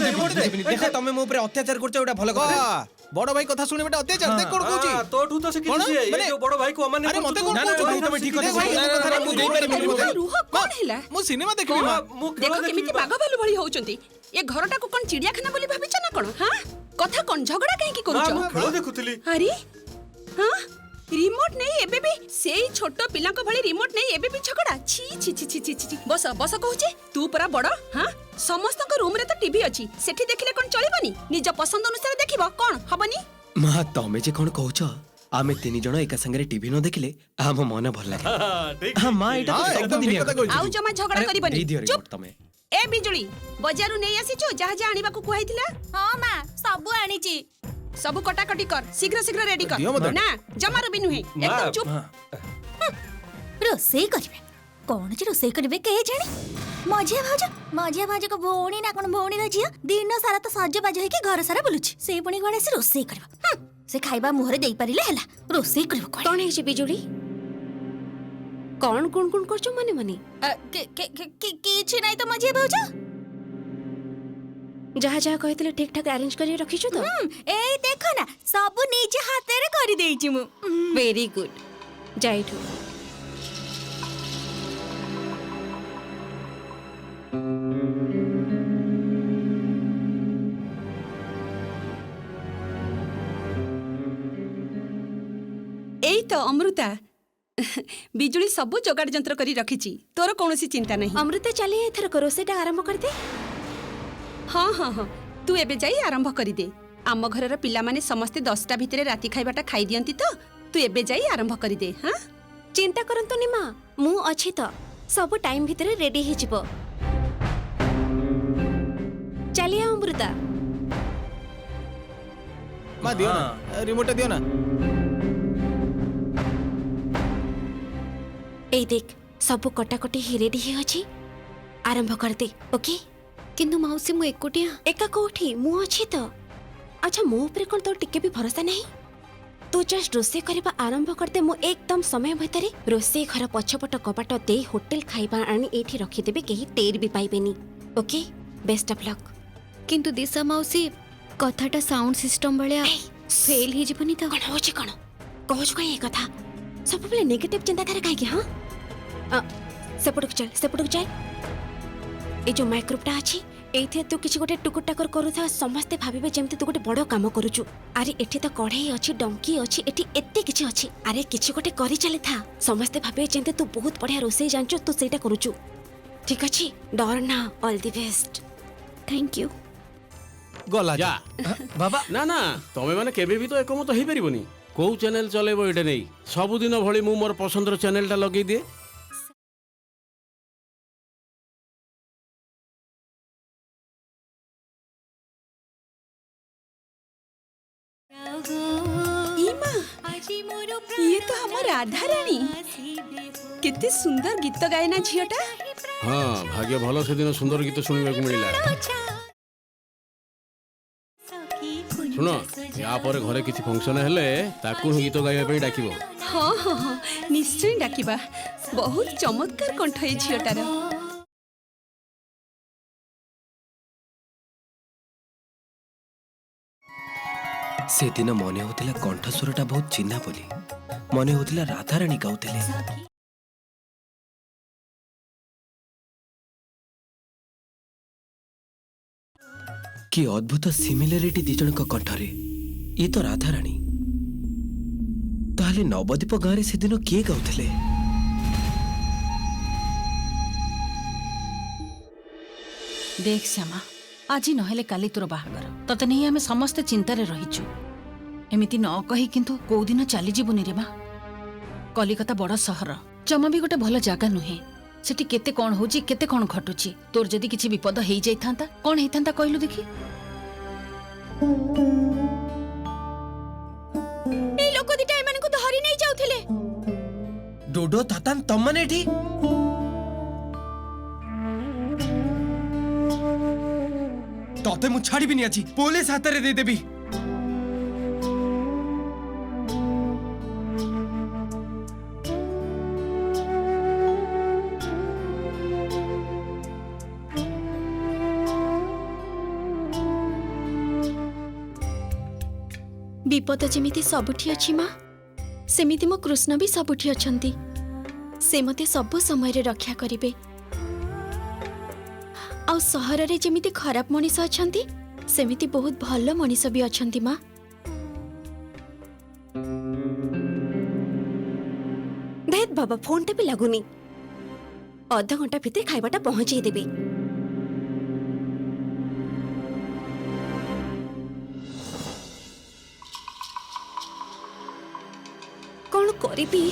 देखो तमे मो ऊपर अत्याचार करछ ओटा भलो କଥା बड़ भाई कथा सुने बेटा अत्याचार देख कोन कहूची तोठू तो शिखिछि ये जो बड़ भाई को अमान्य अरे मते कोन कहूची तमे ठीक देख भाई कहछ ये कथा मु देई पारे रुह कोन हैला मु सिनेमा देखबी मां देखो केमिति बाघ भालू भଳି होउचंती ए घरटा को कोन चिड़ियाखाना बोली भाबिछ ना कोन हां कथा कोन झगड़ा काहे की करूछ मु खेल देखुतली अरे हां रिमोट नहीं एबे भी सेई छोटो पिला को भली रिमोट नहीं एबे भी झगड़ा छी छी छी छी छी बस बस कहूचे तू परा बड़ हां समस्त को रूम रे तो टीवी अछि सेठी देखिले कोन चलिबनी निज पसंद अनुसार देखिबो कोन हबनी मां तमे जे कोन कहूछ आमे तीन जण एका संगे टीवी न देखिले हम मन भल लागे हां मां एटा एकदम ठीक कथा कहूची आउ जमा झगड़ा करबनी चुप तमे ए बिजुली बाजारू नै आसीछु जहा जहा आनिबा को कुहाइथिला हां मां सब आनीची सब कटाकटी कर शीघ्र शीघ्र रेडी कर ना जमारू भी नुहे एकदम चुप रोसई करबे कोन जे रोसई करबे के जाने मझिया भाज को भौणी ना कोन भौणी रे जिया दिन सारा तो सज बाज है कि घर सारा बुलुची से पुणी गणे से रोसई करबा से खाइबा मुहरे देई परिले हला रोसई करबो कोन है बिजुली कौन कोन कोन करछो मने मने किछि नाही तो मझिया भाज जहा जहा कहतिले ठीक ठाक अरेंज करी रखिछु तो ए देखो ना सब निजे हाथे रे करी देइछि मु वेरी गुड जाइठो एई तो अमृता बिजुली सबु जोगाड़ जंत्र करी रखिछि तोर कोनोसी चिंता नहीं अमृता चली एथर करो सेटा आरंभ कर दे हाँ हाँ हाँ तू एबे जाई आरंभ करी दे आम घरर पिला माने समस्ते 10टा भितरे राती खाइबाटा खाई दियंती तो तू एबे जाई आरंभ करी दे हां चिंता करंतनी मां मु अछि तो सब टाइम भितरे रेडी हे जिवो चलिए अमृता मां दियो ना रिमोट दियो ना ए देख सब कटाकटी ही रेडी हे अछि आरंभ कर दे ओके किंतु मौसी मु एकोटिया एका कोठी मु अछि तो अच्छा मो ऊपर कोन तो टिके भी भरोसा नहीं तू जस्ट रोसे करबा आरंभ करते मु एकदम समय भीतरे रोसे घर पछपट कबाट दे होटल खाइबा आनी एठी रखि देबे केही टेर भी पाइबेनी ओके बेस्ट ऑफ लक किंतु दिशा मौसी कथाटा साउंड सिस्टम बळिया फेल ही जिबनी तो कोन होची कोन कहछ काय ए कथा सब बेले नेगेटिव चिंताधारा काहे की हां सेपटक चल ए जो माइक्रोफोनटा अछि एथे तू किछि गोटे टुकुर टाकर करूथा समस्ते भाबिबे जेमते तू गोटे बड़ काम करूछु अरे एठी त कढ़ई अछि डंकी अछि एठी एते किछि अछि अरे किछि गोटे करि चले था समस्ते भाबे जेमते तू बहुत बढ़िया रोसई जानछु तू सेटा करूछु ठीक अछि डर ना all the best thank you गला जा बाबा ना ना तमे माने केबे भी तो एकमत हेई परिबोनी को चैनल चलेबो एटा नै सब दिन भली मु मोर पसंदर चैनलटा लगै दिए ये तो हमर राधा रानी कितनी सुंदर गीत गायना झियोटा हाँ भाग्य भलो से दिन सुंदर गीत सुनिबा को मिलिला सुनो या पर घरे किछि फंक्शन हेले ताकू गीत गाइबा पे डाकिबो हाँ हाँ हाँ निश्चय डाकिबा बहुत चमत्कार कंठ ए झियोटार से दिन मने होतिला कंठस्वरटा बहुत चिन्हा बोली मने होतिला राधा रानी गाउथिले कि अद्भुत सिमिलरिटी दिजणक कंठरे ये तो राधा रानी ताले नवदीप गारे से दिन किए गाउथिले देख श्यामा आज नहेले काली तोर बाहागर तते नहीं आमे समस्त चिंतारे रहिछु एमिति न कहि किंतु को दिन चली जीवनी रे मा कलिकता बड़ सहर जमा भी गोटे भल जागा नुहे सेठी केते कोन होची केते कोन घटुची तोर जदी किछि विपद हेई जाइथांता कोन हेइथांता कहलु देखि ए लोक दिटा एमान को धरि नै जाउथिले डोडो तातान तमने एठी तते मु छाड़ी बिनी आछि पुलिस हाथ रे दे देबी विपद जेमिति सबुठी अछि माँ सेमिति मो कृष्ण भी सबुठी अछंती से मते सब समय रे रक्षा करिवे आ सहर रे जेमिति खराब मनीष अछंती सेमिति बहुत भल मनीष भी अछंती माँ देख बाबा फोन टे भी लगुनी अध घंटा भितर खाइबाटा पहुंचाई देबे कौन करिबी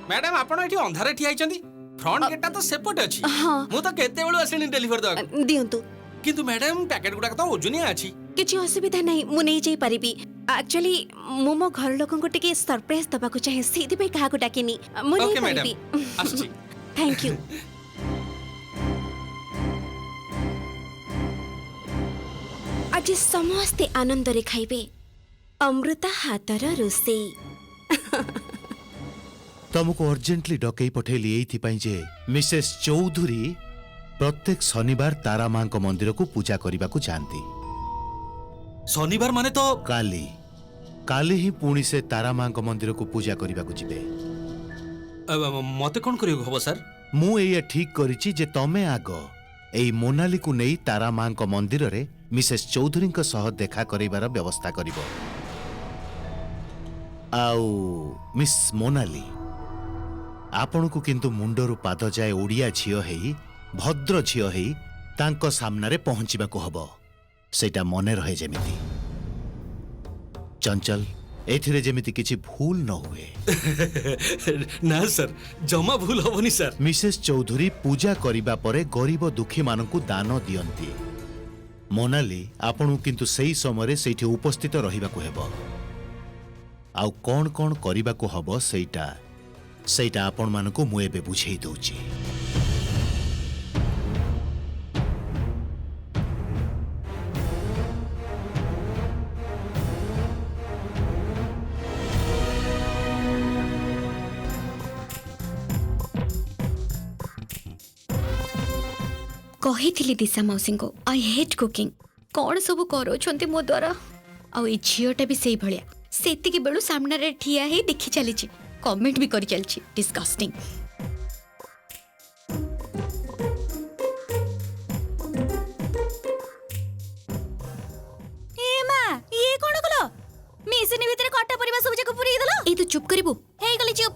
मैडम आपण एठी अंधारे ठिया आइचंदी फ्रंट गेटटा तो सेपट अछि हाँ मु तो केते बेलु आसिनी डिलीवर द दियंतु किंतु मैडम पैकेट गुडा तो ओजनिया अछि किछि असुविधा नहीं मु नहीं जाई परिबी एक्चुअली मु मो घर लोकन को टिके सरप्राइज दबा को चाहे सीधी पे काहा को डाकिनी मु नहीं ओके परिबी मैडम आछि थैंक यू आज समस्ते आनंद रे खाइबे अमृता हातर रोसेई तुमको अर्जेंटली डकई पठेली एइथिपाई जे मिसेस चौधुरी प्रत्येक शनिवार तारा मां को मंदिर को पूजा करने को चाहती शनिवार माने तो काली काली ही पुणी से तारा मां को मंदिर को पूजा करने को जिबे मते कोन करियो हबो सर मु एया ठीक करिछि जे तमे आग एई मोनाली को नहीं तारा मां को मंदिर रे मिसेस चौधुरी को सह देखा करिवार व्यवस्था करिवो आउ मिस मोनाली आपण को किंतु मुंडरू पाद जाए ओडिया झियो हेई भद्र झियो हेई तांको सामने पहुंचवा को हबो सेटा मने रहे जेमिति चंचल एथिरे जेमिति किछि भूल न हुए ना सर जमा भूल होबनी सर मिसेस चौधुरी पूजा करिबा परे गरीब दुखी मानकु दान दियंती मोनाली आपण किंतु सेई समय सेठी उपस्थित रहिबा को हेबो आउ कोन कोन करिबा को हबो सेटा आपण मानकु मु एबे बुझेई दउची कही दिशा मौसी को आई हेट कुकिंग कौन सब करोछंती मो द्वारा आ ए झियोटा भी सेई भलिया सेतिकी बेलु सामने रे ठिया हे देखि चली कमेंट भी करी चलछि डिस्गस्टिंग ए मां ये कोन कलो मिसिनी भीतर कट्टा परिबा सब जको पुरी देलो ए तू चुप करिबो हे गली चुप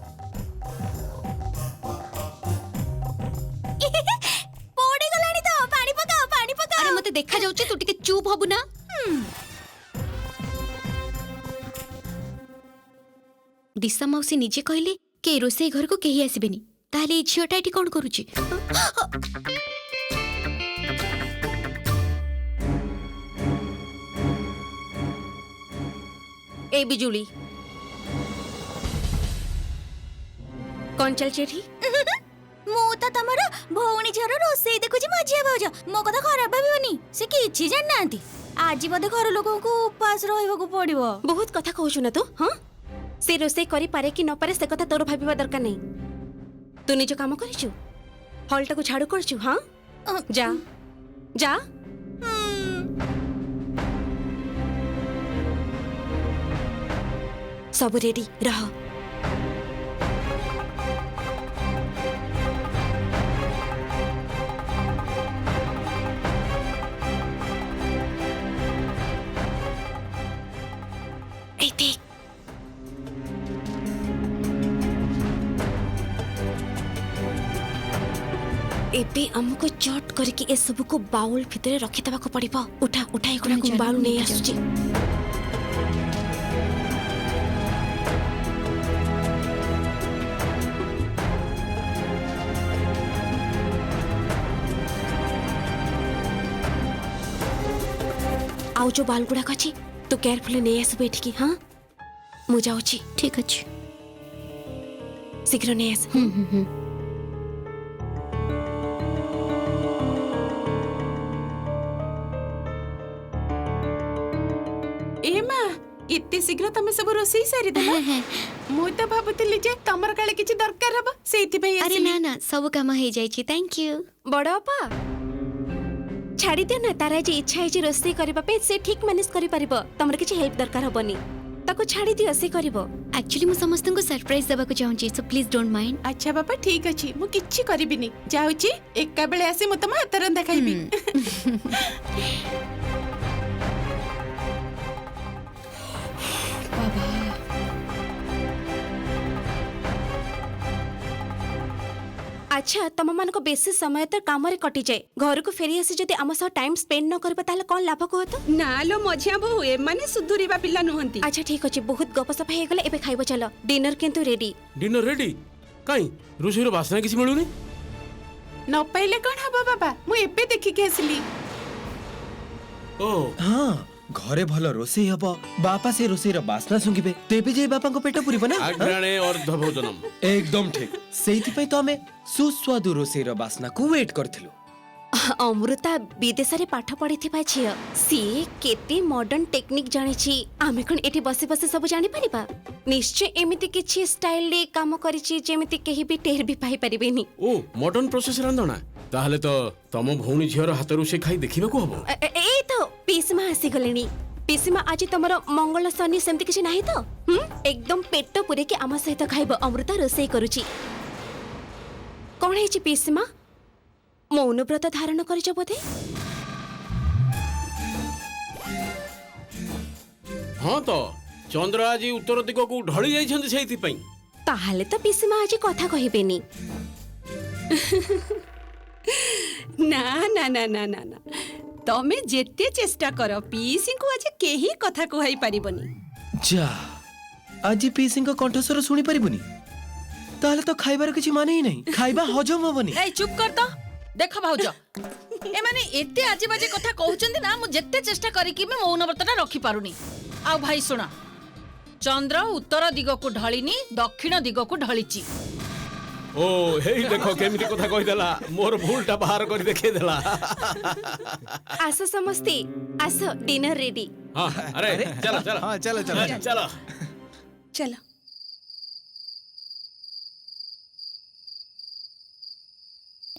पोड़ी गलानी तो पानी पका अरे मते देखा जाउछि तू टिके चुप हबु ना दिशा मौसी निजे कहले के रोसे घर को केही आसीबेनी ताले ए झियोटा एठी कोन करूछि ए बिजुली कौन चल चेठी मु तो तमरो भौणी झर रोसे देखुची मजिया भाउज मो कथा खराब भाबिबनी से किछि जान नांती आज बदे घर लोगों को उपास रहइबो को पड़िबो बहुत कथा कहूछु ना तू हां से रोसे करी पारे कि न पारे से कथा तोर भाबिबा दरकार नहीं तू निज काम करिछु हॉलटा को झाड़ू करछु हां जा जा सब रेडी रह ए देख एबे हमको चट करके ए सब को बाउल भितर रखि देबा को पड़िबो उठा उठा एकोला को बाउल नै आसुची आउ जो बाल गुडा कछि तो केयरफुली नै आसबे एठकी हां मु जाउची ठीक अछि शीघ्र नै आस ए मां इत्ते शीघ्र तमे सब रोसई सारी देला मु त भाबुतिली जे तमर काले किछि दरकार हबो सेति भई अरे ना ना सब काम हे जाई छी थैंक यू बड़ा अपा छाड़ी दियो ना तार आज इच्छा है रोषेई करबा पे से ठीक मैनेज करि परिबो तमर किछि हेल्प दरकार होबनी ताको छाड़ी दियो से करबो एक्चुअली मु समस्त को सरप्राइज देबा को चाहूची सो प्लीज डोंट माइंड। अच्छा बाबा ठीक अछि मु किछि करबिनी जाउची एका बेले आसी मु तम हाथ रंधा खाइबी। अच्छा तम मान को बेसी समय तो काम रे कटि जाए घर को फेरी आसी जदि आम सह टाइम स्पेंड न करबा ताले कोन लाभ को तो नालो मझिया बहु ए माने सुधुरीबा पिल्ला नुहंती। अच्छा ठीक अछि बहुत गपसप हे गेले एबे खाइबो चलो डिनर किंतु रेडी। डिनर रेडी काई रोषेईर बासना किसी मिलुनी न पाइले कोन हबो बाबा मु एबे देखि के आसली। ओ हाँ घरे भलो रोषेई हबो बापा से रोषेईर बास्ना सुंगिबे तेबे जे बापा को पेट पुरिबो ना। अग्राणे अर्ध भोजनम एकदम ठीक सेइथि पई तो हमें सुस्वादु रोषेईर बास्ना को वेट करथिलु। अमृता विदेश रे पाठ पढ़ी थिबा छियो सी केते मॉडर्न टेक्निक जानि छी आमे कोन एठी बसे बसे सब जानि परिबा निश्चय एमिति किछि स्टाइल रे काम करि छी जेमिति केहि भी टेर भी पाई परिबेनी। ओ मॉडर्न प्रोसेस रांधना ताहले तो तम भौणी झियर हातरु से खाई देखिबा को हबो। ए तो पीसमा आसी गलेनी पीसमा आज तमर मंगल शनि सेमति किछि नाही तो एकदम पेट पुरे के आमा सहित खाइबो अमृता रोषेई करूची कोन हेछि पीसमा मौन व्रत धारण करिछ बोधे। हाँ तो चंद्र आज उत्तर दिग को ढली जाइछन्ति सेइथि पई ताहले तो पीसमा आज कथा कहिबेनी। ना ना ना ना ना ना तमे जेते चेष्टा कर पीसी को आज केही कथा कहै परिबनी। जा आज पीसिंग को कंठस्वर सुनी परिबुनी ताहले तो खाइबार किछि माने ही नहीं खाइबा हजम होबनी। ए चुप कर तो देख भाउज ए माने एते आजे बाजे कथा कहउचंदी ना मु जेते चेष्टा करी कि मैं मौन व्रतटा रखी पारुनी। आ भाई सुना चंद्र उत्तर दिग को ढलिनी दक्षिण दिग को ढलिची। ओ हेई देखो केमिति कथा कहि देला मोर भूलटा बाहर कर देखे देला। आसो समस्ते आसो डिनर रेडी। हां अरे चलो चलो हाँ चलो चलो चलो चलो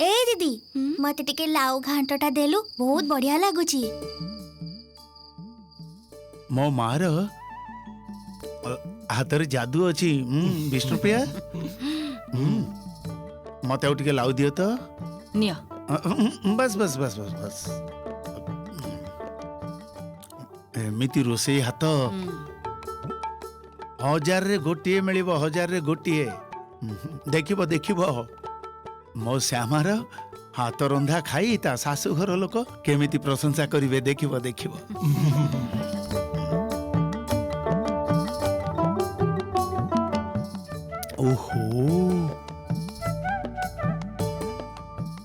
ए दीदी मते टिके लाउ घांटटा देलु बहुत बढ़िया लागुची। मो मार हाथ जादू अच्छी विष्णुप्रिया मत आउ टिके लाउ दियो तो निया बस बस बस बस बस एमिति रोषेई हाथ 1000 रे गोटिए मिलिबो 1000 रे गोटिए देखिबो देखिबो मो श्यामार हाथ रंधा खाई ता सासु घर लोक केमिति प्रशंसा करिवे देखिबो देखिबो। ओहो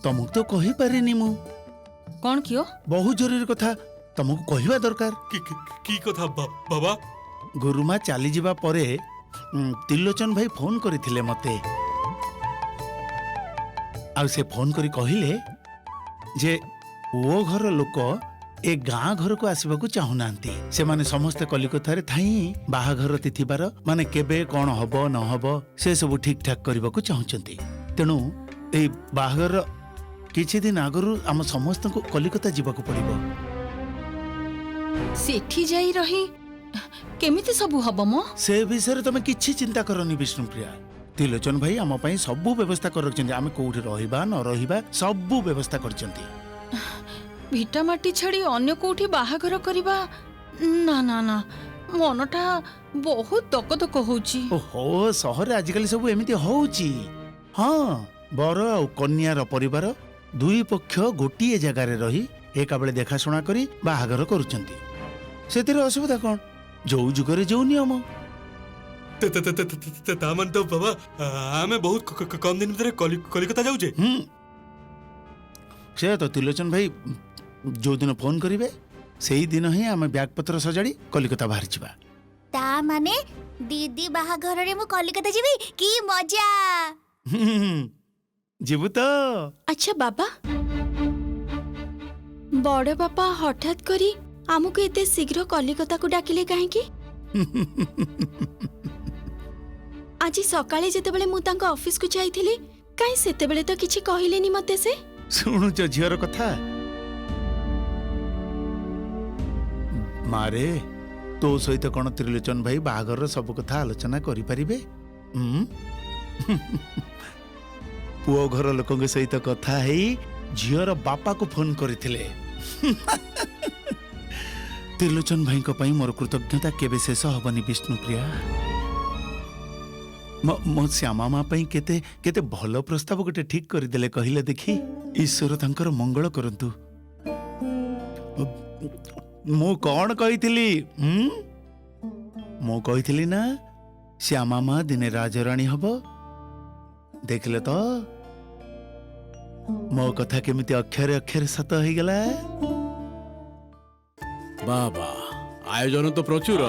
तुमको तो कहि पारेनी मु कौन कियो बहुत जरूरी कथा तुमको कहवा दरकार की कथा बाबा गुरुमा चली जिबा परे त्रिलोचन भाई फोन करथिले मते आ से फोन करी कहिले जे वो घर लोक ए गाँ घर को आसवा को चाहू नांती से माने समस्त कलिकता रे थाई बाहाघर तिथिबार माने केबे कोन हबो न हबो से सब ठीक ठाक करबा को चाहूचंती तेनु ए बाहाघर किछि दिन आगरु हम समस्त को कलिकता जीवा को पड़िबो। सेठी जाई रही केमिति सब हबो मो से विषय तुम किछि चिंता करनी विष्णुप्रिया त्रिलोचन भाई आम पाई सबु व्यवस्था कर रखछन्ती आमे कोउठी रहिबा न रहिबा सबु व्यवस्था करछन्ती। भिटा माटी छाड़ी अन्य कोठी बाहाघर करबा ना ना ना मनटा बहुत दक दक होउची। ओहो सहर आजिकल सब एमिति होउची। हाँ बर आ कन्यार परिवार दुई पक्ष गोटिए जगार रही एका बेले देखाशुना करी बाहाघर करुछन्ती सेतिर असुविधा कोन जो जुगरे जो नियम तामन तो बाबा आमे बहुत कम दिन भीतर कलिकता जाउजे। से तो त्रिलोचन भाई जो दिन फोन करिवे सेही दिन ही आमे बैग पत्र सजाड़ी कलिकता बाहर जिबा। ता माने दीदी बाहाघर रे मु कलिकता जीवी की मजा जीबू तो। अच्छा बाबा बड़ बापा हठात करी आमको एते शीघ्र कलिकता को डाकिले काहेकि आज सकाळे जेतेबेले मु तांको ऑफिस को जाईथिली काई सेतेबेले तो किछि कहिलेनी मते से सुनुच झियर कथा मारे तो सहित कौन त्रिलोचन भाई बाहागर सब कथा आलोचना करि परिबे? पुओ घर लोकों के सहित कथा है झीर बापा को फोन करथिले। त्रिलोचन भाई को पई मोर कृतज्ञता केबे शेष हबनी विष्णुप्रिया। मो श्यामा माँ पई केते केते भलो प्रस्ताव गोटे ठीक कर देले कहिले देखी। ईश्वर तांकर मंगल करंतु। मु कौन कहिथिली? मु कहिथिली ना श्यामा माँ दिने राजराणी हब। देखले तो मो कथा केमिति अक्षरे अक्षरे सत हो गला। बाबा आयोजन तो प्रचुर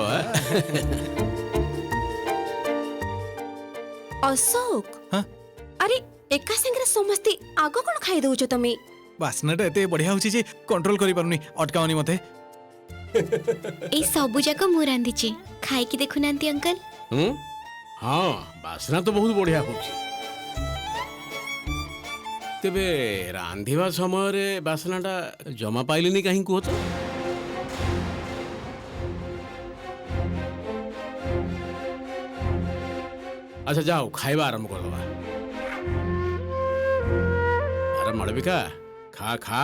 अशोक हाँ? अरे एका संगे समस्ते आगो कोन खाई दउछ तमे? बास्नाटा एते बढ़िया होची जे कंट्रोल करि पारुनी अटकावनी मते। ए सबु जाक मु रांधिची खाई की देखु नांती अंकल। हाँ बासना तो बहुत बढ़िया होची। तेबे रांधिबा समय रे बासनाटा जमा पाइलिनी काहे को तो? अच्छा जाओ खाइबा आरंभ कर दबा। अरे मालविका खा खा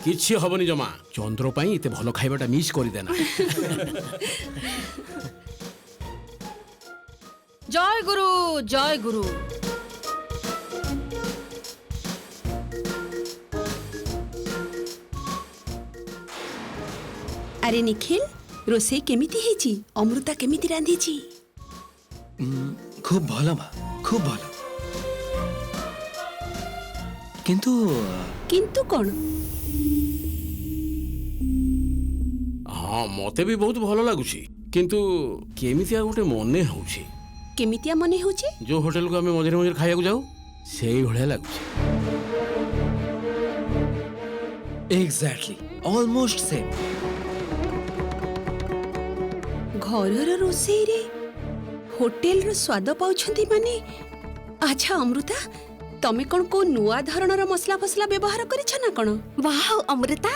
किछि हबनी जमा। चंद्र पाई इते भलो खाइबाटा मिस करि देना। जय गुरु जय गुरु। अरे निखिल रोसे केमिति हेची? अमृता केमिति रांधिची? खूब भल माँ खूब भल। किंतु किंतु कौन? हाँ मते भी बहुत भलो लागुची किंतु केमितिया गोटे मने होची। केमितिया मने होची? जो होटल को हमें मझे मझे खाया जाऊ से भलिया लागुची। Exactly almost same. घरर रोसेई रे होटेल रो स्वाद पाउछंती माने। अच्छा अमृता तमे कोन को नुआ धरणर मसला फसला व्यवहार करिछ ना कोन? वाह अमृता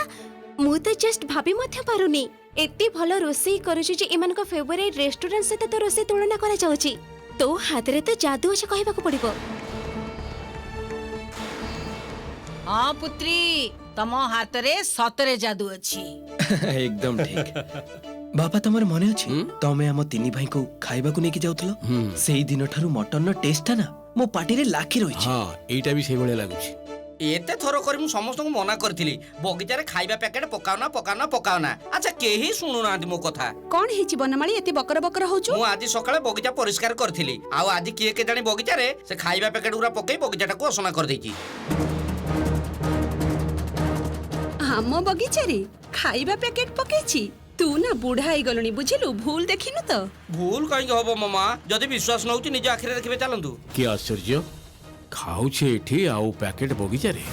मु तो जस्ट भाभी मध्य पारुनी एते भलो रोसई करूची जे इमान को फेवरेट रेस्टोरेंट से तो रोसई तुलना करा जाउची। तो हाथ रे तो जादू अछि कहबा को पड़िबो। हाँ पुत्री तम हाथ रे सतरे जादू अछि। एकदम ठीक। बाबा तमर मने अछि तमे हम तिनी भाई को खाइबा को नेकी जाउथलो सेई दिन ठारू मटन न टेस्ट ना मो पार्टी रे लाखी रही छी। हाँ एटा भी से भलिया लागुची। एते थरो करी मु समस्त को मना करथिली बगीचा रे खाइबा पैकेट पकावना पकावना पकावना। अच्छा केही सुनु नांती मो कथा। कोन हेची बनमाली एते बकर बकर होचु? मु आज सकाळे बगीचा परिष्कार करथिली आ आज किए के जानी बगीचा रे से खाइबा पैकेट उरा पकई बगीचाटा को असना कर देची। हम बगीचा रे खाइबा पैकेट पकेची? तू ना बुढ़ा आई गलनी बुझिलु भूल देखिनु तो। भूल कहीं हबो मामा जदी विश्वास न होची निज आखिरे देखबे चलंतु। की आश्चर्य खाउछे एठी आउ पैकेट बगीचा रे।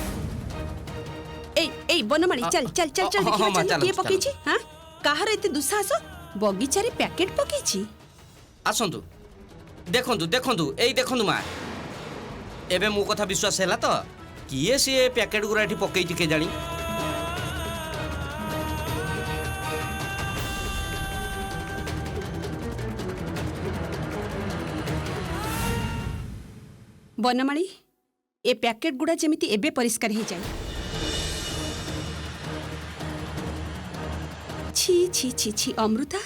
ए बनमाली चल चल चल चल देखिबा चल के पकेची। हां काहर एते दुसाहस बगीचा रे पैकेट पकेची? आसंतु देखंतु देखंतु एई देखंतु मा एबे मो कथा विश्वास हैला तो किए से पैकेट गुरा एठी पकेची के जानी। बनमाली ए पैकेट गुड़ा जेमिति एबे परिष्कार हे जाय। छी छी छी छी अमृता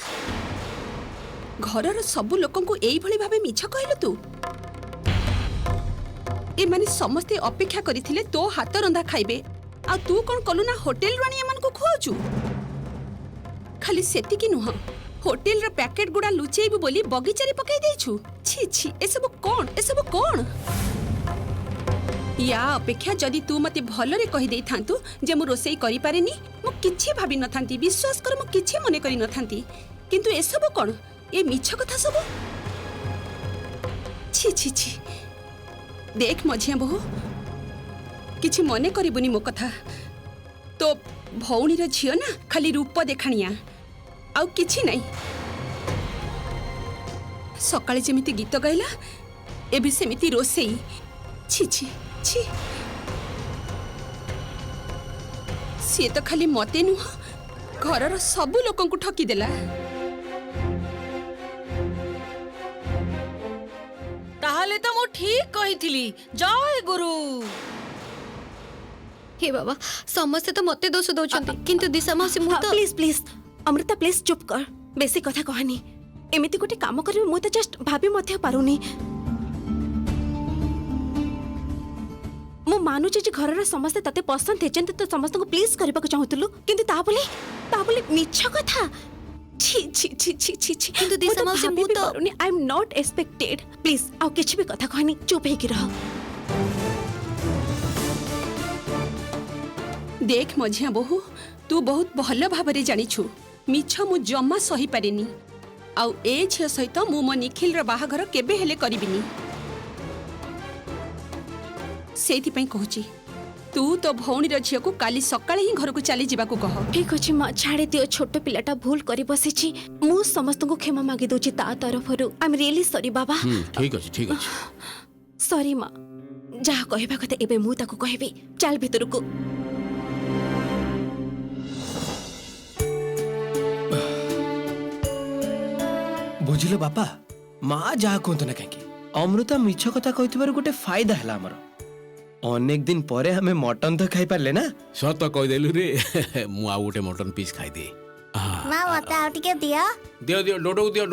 घरर सब लोकन को एई भली भाबे मिछ कहलु तू? ए माने समस्ते अपेक्षा करिथिले तो हाथ रंधा खाइबे आ तू कोन कलु ना होटल रानी एमन को खुआउचु? खाली सेति की नुह होटल रो पैकेट गुड़ा लुचेइबु बोली बगीचा रे पकाई देछु। छी छी ए सब कोन? या अपेक्षा जदि तू मते भलरे कहि देई थांतु जे मु रोसई करि पारेनी मु किछि भाबी न थांती। विश्वास कर मु किछि मने करि न थांती। किंतु ए सब कोन? ए मिछ कथा सब? छी छी छी देख मझिया बहु किछि मने करिबुनी मो कथा। तो भौणी रे झियो ना खाली रूप देखाणिया आउ किछि नाही। सकाळे जेमिति गीत गाइला एबे सेमिति रोसई। छी छी छी सी तो खाली मते नुह ଘରର ସବୁ ଲୋକଙ୍କୁ ଠକିଦେଲା। ତାହେଲେ ତ ମୁଁ ଠିକ କହିଥିଲି। ଜୟ ଗୁରୁ। हे बाबा समस्ते तो मते दोष दौरान किंतु दिशा मौसी मु तो प्लीज प्लीज अमृता प्लीज चुप कर बेसी कथा कहनी एमिति गोटे काम करिबे मु तो जस्ट भाबी मथे पारुनी मु मानुची जे घरर समस्ते तते पसंद हेचन तो समस्त को प्लीज करबा को चाहतलु किंतु ता बोले मिछ कथा छी छी छी छी छी छी किंतु दिशा मौसी मु तो I am not expected please आ किछि भी कथा कहनी चुप हे की रह देख मझिया बोहू तू बहुत भल भाव जानिछु मिछ मु जमा सही पारेनी आउ ए झियो सहित मु मो निखिल रो बाहाघर केबे हेले करिबिनी सेति पई कहूची तू तो भौणी रो झियो को काली सकाळे ही घर को चली जीवा को कह ठीक अछि मां छाड़े दियो छोट पिलाटा भूल करी बसिछि मु समस्त को क्षमा मागी दोछि ता तरफरु आई एम रियली सॉरी बाबा ठीक अछि सॉरी मां जा कहबा कते एबे मु ताको कहबी चल भीतर को बुझिलो बापा माँ जहाँ कहतु ना कहीं अमृता मिछ कथा कहथिबार गोटे फायदा है हमर अनेक दिन परे हमें मटन तो खाई पारले ना सत कह देलु रे मु आ गोटे मटन पीस खाई दे माँ मते आ टिके दिया दियो डोडो दियो